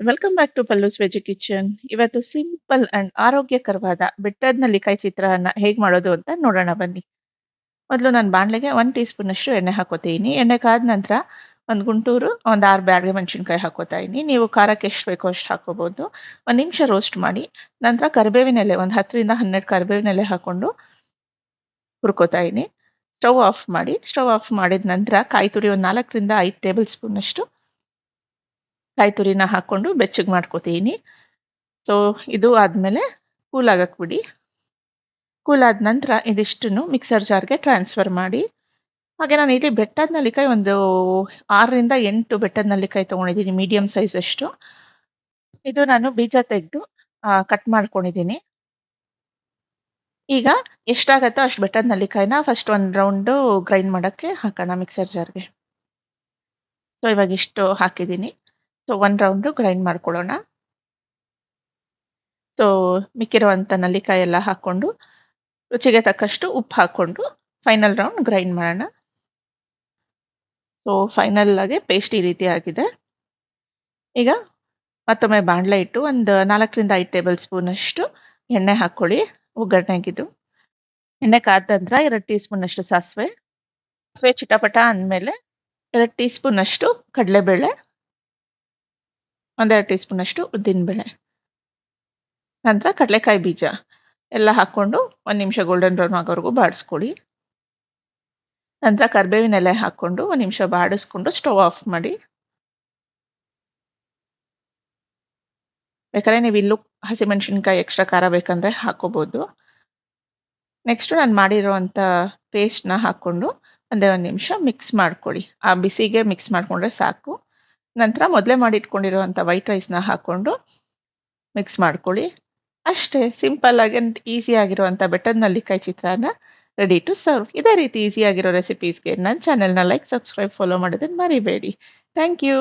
Welcome back to Pallu's veg kitchen. ಇವತ್ತು simple and ಆರೋಗ್ಯಕರವಾದ ಬೆಟ್ಟದ ನೆಲ್ಲಿಕಾಯಿ ಚಿತ್ರಾನ್ನ ಹೇಗೆ ಮಾಡೋದು ಅಂತ ನೋಡೋಣ ಬನ್ನಿ. ಮೊದಲು ನಾನು ಬಾಣಲೆಗೆ 1 ಟೀ ಸ್ಪೂನಷ್ಟು ಎಣ್ಣೆ ಹಾಕೋತೀನಿ. ಎಣ್ಣೆ ಕಾದ ನಂತರ ಒಂದು ಗುಂಟೂರು, ಒಂದು 6 ಬ್ಯಾಡಗೆ ಮೆಣಸಿನ್ಕಾಯಿ ಹಾಕೋತಾ ಇದ್ದೀನಿ. ನೀವು ಖಾರಕ್ಕೆ ಎಷ್ಟು ಬೇಕೋ ಅಷ್ಟು ಹಾಕೋಬಹುದು. ಒಂದು ನಿಮಿಷ ರೋಸ್ಟ್ ಮಾಡಿ ನಂತರ ಕರಿಬೇವಿನ ಎಲೆ ಒಂದು 10ರಿಂದ 12 ಕರಿಬೇವಿನ ಎಲೆ ಹಾಕೊಂಡು ಹುರ್ಕೋತಾ ಇದ್ದೀನಿ. ಸ್ಟವ್ ಆಫ್ ಮಾಡಿ. ಸ್ಟವ್ ಆಫ್ ಮಾಡಿದ ನಂತರ ಕಾಯಿ ತುರಿ ಒಂದು 4ರಿಂದ 5 ಟೇಬಲ್ ಸ್ಪೂನಷ್ಟು ಕಾಯಿ ತುರಿನ ಹಾಕೊಂಡು ಬೆಚ್ಚಗೆ ಮಾಡ್ಕೋತೀನಿ. ಸೊ ಇದು ಆದ್ಮೇಲೆ ಕೂಲ್ ಆಗಕ್ಕೆ ಬಿಡಿ. ಕೂಲ್ ಆದ ನಂತರ ಇದಿಷ್ಟನ್ನು ಮಿಕ್ಸರ್ ಜಾರ್ಗೆ ಟ್ರಾನ್ಸ್ಫರ್ ಮಾಡಿ. ಹಾಗೆ ನಾನು ಇಲ್ಲಿ ಬೆಟ್ಟದ ನೆಲ್ಲಿಕಾಯಿ ಒಂದು 6ರಿಂದ 8 ಬೆಟ್ಟದ ನೆಲ್ಲಿಕಾಯಿ ತಗೊಂಡಿದ್ದೀನಿ, ಮೀಡಿಯಂ ಸೈಜ್ ಅಷ್ಟು. ಇದು ನಾನು ಬೀಜ ತೆಗೆದು ಕಟ್ ಮಾಡ್ಕೊಂಡಿದ್ದೀನಿ. ಈಗ ಎಷ್ಟಾಗತ್ತೋ ಅಷ್ಟು ಬೆಟ್ಟದ ನೆಲ್ಲಿಕಾಯಿನ ಫಸ್ಟ್ ಒಂದು ರೌಂಡು ಗ್ರೈಂಡ್ ಮಾಡಕ್ಕೆ ಹಾಕೋಣ ಮಿಕ್ಸರ್ ಜಾರ್ಗೆ. ಸೊ ಇವಾಗ ಇಷ್ಟು ಹಾಕಿದ್ದೀನಿ. ಸೊ 1 ರೌಂಡು ಗ್ರೈಂಡ್ ಮಾಡ್ಕೊಳ್ಳೋಣ. ಸೊ ಮಿಕ್ಕಿರುವಂಥ ನೆಲ್ಲಿಕಾಯಿ ಎಲ್ಲ ಹಾಕೊಂಡು ರುಚಿಗೆ ತಕ್ಕಷ್ಟು ಉಪ್ಪು ಹಾಕೊಂಡು ಫೈನಲ್ ರೌಂಡ್ ಗ್ರೈಂಡ್ ಮಾಡೋಣ. ಸೊ ಫೈನಲ್ ಆಗಿ ಪೇಸ್ಟ್ ಈ ರೀತಿ ಆಗಿದೆ. ಈಗ ಮತ್ತೊಮ್ಮೆ ಬಾಣಲೆ ಇಟ್ಟು ಒಂದು 4ರಿಂದ 5 ಟೇಬಲ್ ಸ್ಪೂನ್ ಅಷ್ಟು ಎಣ್ಣೆ ಹಾಕೊಳ್ಳಿ ಒಗ್ಗರಣೆಗಿದು. ಎಣ್ಣೆ ಕಾದ ನಂತರ 2 ಟೀ ಸ್ಪೂನ್ ಅಷ್ಟು ಸಾಸಿವೆ ಚಿಟಪಟ ಅಂದಮೇಲೆ 2 ಟೀ ಸ್ಪೂನ್ ಅಷ್ಟು ಕಡಲೆಬೇಳೆ, 1-2 ಟೀ ಸ್ಪೂನ್ ಅಷ್ಟು ಉದ್ದಿನಬೇಳೆ, ನಂತರ ಕಡಲೆಕಾಯಿ ಬೀಜ ಎಲ್ಲ ಹಾಕೊಂಡು 1 ನಿಮಿಷ ಗೋಲ್ಡನ್ ಬ್ರೌನ್ ಆಗೋವರೆಗೂ ಬಾಡಿಸ್ಕೊಳ್ಳಿ. ನಂತರ ಕರಿಬೇವಿನ ಎಲೆ ಹಾಕೊಂಡು 1 ನಿಮಿಷ ಬಾಡಿಸ್ಕೊಂಡು ಸ್ಟವ್ ಆಫ್ ಮಾಡಿ. ಬೇಕಾದ್ರೆ ನೀವು ಇಲ್ಲೂ ಹಸಿಮೆಣಸಿನ್ಕಾಯಿ ಎಕ್ಸ್ಟ್ರಾ ಖಾರ ಬೇಕಂದ್ರೆ ಹಾಕೋಬಹುದು. ನೆಕ್ಸ್ಟ್ ನಾನು ಮಾಡಿರುವಂಥ ಪೇಸ್ಟ್ನ ಹಾಕೊಂಡು ಒಂದೇ 1 ನಿಮಿಷ ಮಿಕ್ಸ್ ಮಾಡ್ಕೊಳ್ಳಿ. ಆ ಬಿಸಿಗೆ ಮಿಕ್ಸ್ ಮಾಡ್ಕೊಂಡ್ರೆ ಸಾಕು. ನಂತರ ಮೊದಲೇ ಮಾಡಿ ಇಟ್ಕೊಂಡಿರುವಂಥ ವೈಟ್ ರೈಸ್ನ ಹಾಕೊಂಡು ಮಿಕ್ಸ್ ಮಾಡ್ಕೊಳ್ಳಿ. ಅಷ್ಟೇ, ಸಿಂಪಲ್ ಆಗಿ ಅಂಡ್ ಈಸಿ ಆಗಿರುವಂಥ ಬೆಟ್ಟದ ನೆಲ್ಲಿಕಾಯಿ ಚಿತ್ರಾನ್ನ ರೆಡಿ ಟು ಸರ್ವ್. ಇದೇ ರೀತಿ ಈಸಿ ಆಗಿರೋ ರೆಸಿಪೀಸ್ಗೆ ನನ್ನ ಚಾನೆಲ್ನ ಲೈಕ್, ಸಬ್ಸ್ಕ್ರೈಬ್, ಫಾಲೋ ಮಾಡೋದನ್ನ ಮರಿಬೇಡಿ. Thank you.